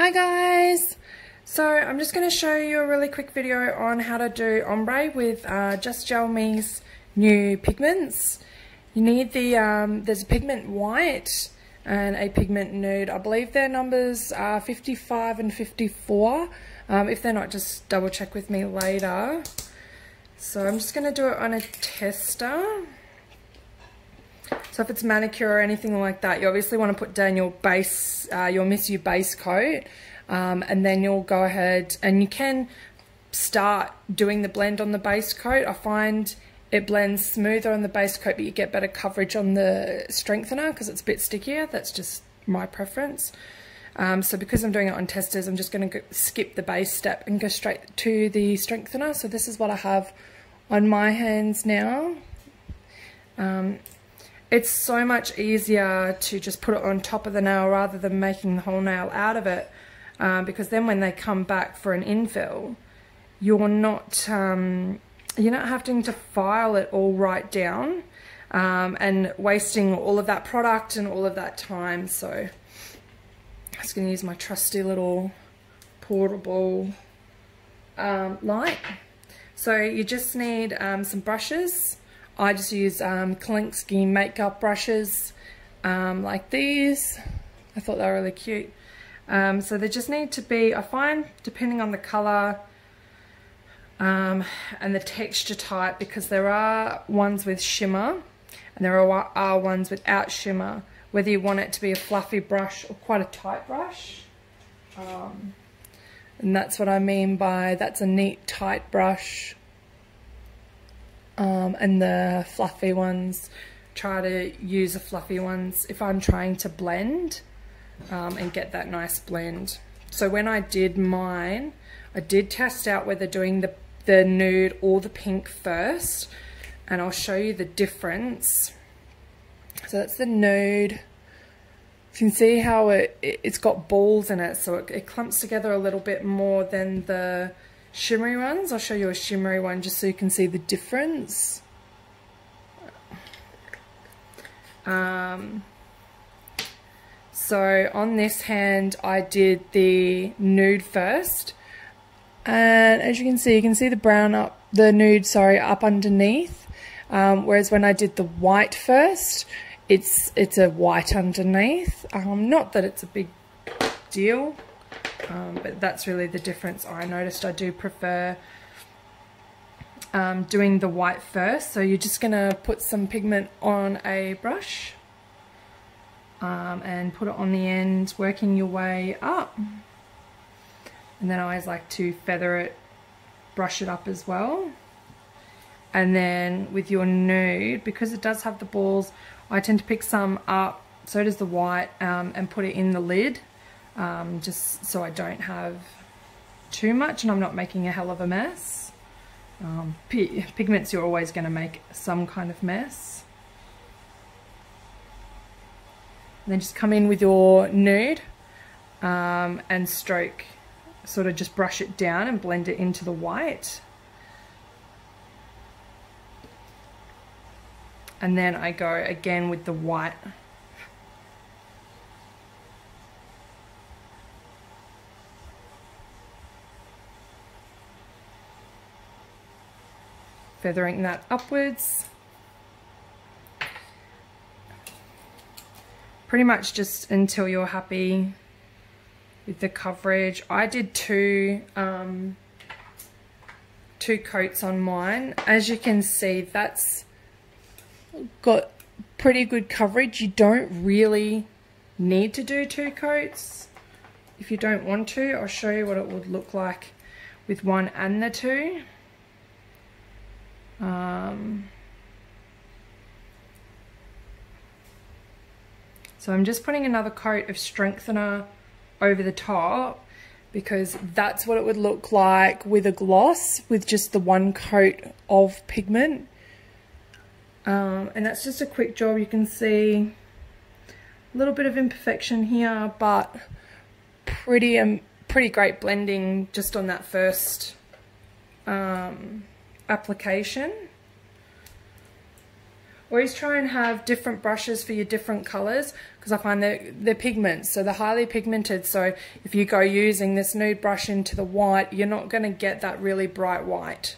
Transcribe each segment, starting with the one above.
Hi guys! So I'm just going to show you a really quick video on how to do ombre with Just Gel Me's new pigments. You need the, there's a pigment white and a pigment nude. I believe their numbers are 55 and 54. If they're not, just double check with me later. So I'm just going to do it on a tester. So if it's manicure or anything like that, you obviously want to put down your base, your Miss You base coat, and then you'll go ahead and you can start doing the blend on the base coat. I find it blends smoother on the base coat, but you get better coverage on the strengthener because it's a bit stickier. That's just my preference. So because I'm doing it on testers, I'm just going to skip the base step and go straight to the strengthener. So this is what I have on my hands now. It's so much easier to just put it on top of the nail rather than making the whole nail out of it, because then when they come back for an infill, you're not having to file it all right down and wasting all of that product and all of that time. So I'm just going to use my trusty little portable light. So you just need some brushes. I just use Kolinsky makeup brushes like these. I thought they were really cute. So they just need to be, I find, depending on the colour and the texture type, because there are ones with shimmer and there are ones without shimmer, whether you want it to be a fluffy brush or quite a tight brush. And that's what I mean by that's a neat tight brush. And the fluffy ones, try to use the fluffy ones if I'm trying to blend and get that nice blend. So when I did mine, I did test out whether doing the nude or the pink first, and I'll show you the difference. So that's the nude. You can see how it's got balls in it, so it clumps together a little bit more than the shimmery ones. I'll show you a shimmery one just so you can see the difference. So on this hand I did the nude first, and as you can see the brown up, the nude, sorry, up underneath, whereas when I did the white first, it's a white underneath. Not that it's a big deal, but that's really the difference I noticed. I do prefer doing the white first. So you're just going to put some pigment on a brush and put it on the end, working your way up. And then I always like to feather it, brush it up as well. And then with your nude, because it does have the balls, I tend to pick some up, so does the white, and put it in the lid. Just so I don't have too much and I'm not making a hell of a mess. Pigments, you're always going to make some kind of mess. And then just come in with your nude and stroke, sort of just brush it down and blend it into the white. And then I go again with the white. Feathering that upwards. Pretty much just until you're happy with the coverage. I did two coats on mine. As you can see, that's got pretty good coverage. You don't really need to do 2 coats if you don't want to. I'll show you what it would look like with one and the two. So I'm just putting another coat of strengthener over the top, because that's what it would look like with a gloss with just the one coat of pigment. And that's just a quick job. You can see a little bit of imperfection here, but pretty great blending just on that first application. always try and have different brushes for your different colors, because I find they're pigments, so they're highly pigmented. So if you go using this nude brush into the white, you're not going to get that really bright white.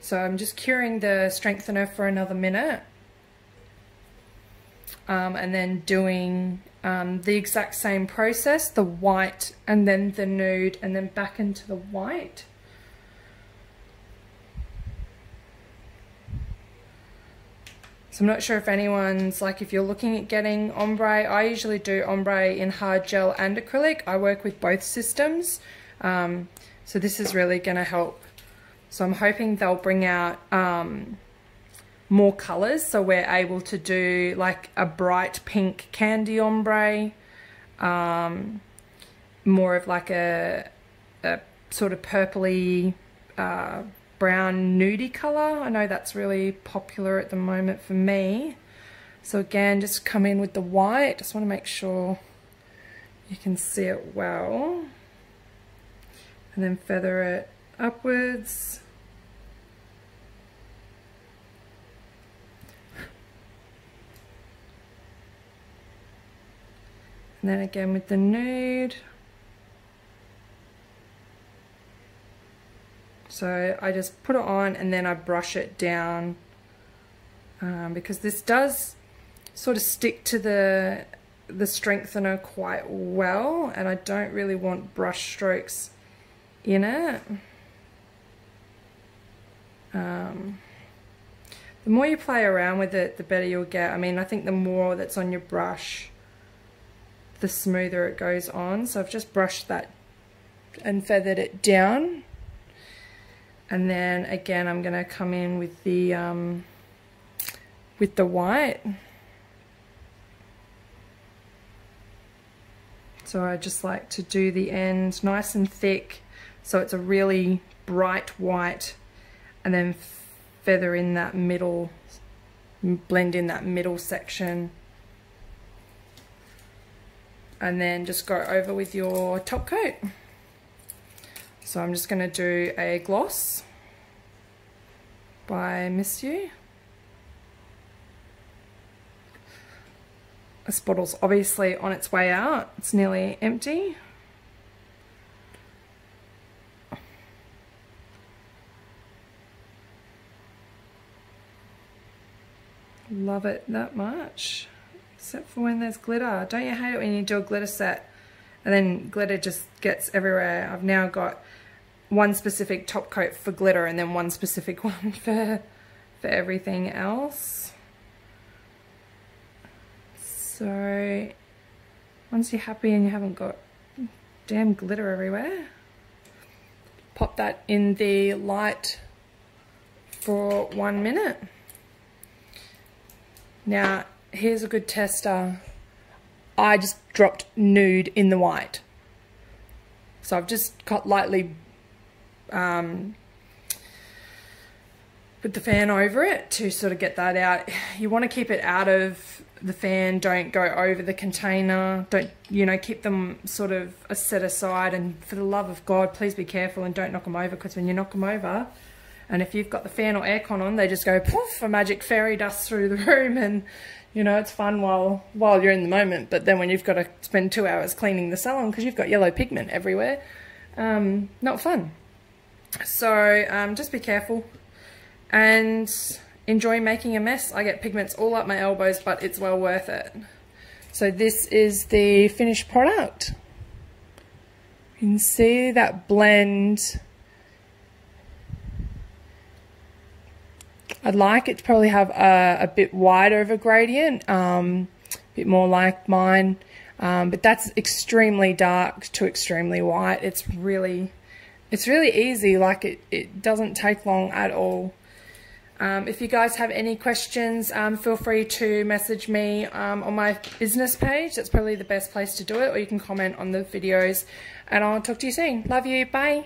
So I'm just curing the strengthener for another minute, and then doing the exact same process, the white and then the nude and then back into the white. So I'm not sure if anyone's, like, if you're looking at getting ombre, I usually do ombre in hard gel and acrylic. I work with both systems. So this is really going to help. So I'm hoping they'll bring out more colors, so we're able to do like a bright pink candy ombre, more of like a sort of purpley brown nudie color. I know that's really popular at the moment for me. So again, just come in with the white. Just want to make sure you can see it well, and then feather it upwards. And then again with the nude. So I just put it on and then I brush it down, because this does sort of stick to the strengthener quite well, and I don't really want brush strokes in it. The more you play around with it, the better you'll get. I mean, I think the more that's on your brush, the smoother it goes on. So I've just brushed that and feathered it down. And then again, I'm going to come in with the white. So I just like to do the end nice and thick, so it's a really bright white, and then feather in that middle, blend in that middle section, and then just go over with your top coat. So I'm just going to do a gloss by Miss You. This bottle's obviously on its way out. It's nearly empty. Love it that much. Except for when there's glitter. Don't you hate it when you do a glitter set and then glitter just gets everywhere? I've now got one specific top coat for glitter and then one specific one for everything else. So once you're happy and you haven't got damn glitter everywhere, pop that in the light for 1 minute. Now here's a good tester. I just dropped nude in the white. So I've just got lightly put the fan over it to sort of get that out. You want to keep it out of the fan, don't go over the container, don't, you know, keep them sort of set aside, and for the love of God, please be careful and don't knock them over, because when you knock them over, and if you've got the fan or aircon on, they just go poof, a magic fairy dust through the room, and you know, it's fun while you're in the moment, but then when you've got to spend 2 hours cleaning the salon because you've got yellow pigment everywhere, not fun. So just be careful and enjoy making a mess. I get pigments all up my elbows, but it's well worth it. So this is the finished product. You can see that blend. I'd like it to probably have a bit wider of a gradient, a bit more like mine, but that's extremely dark to extremely white. It's really easy, like it doesn't take long at all. If you guys have any questions, feel free to message me on my business page. That's probably the best place to do it, or you can comment on the videos, and I'll talk to you soon. Love you, bye.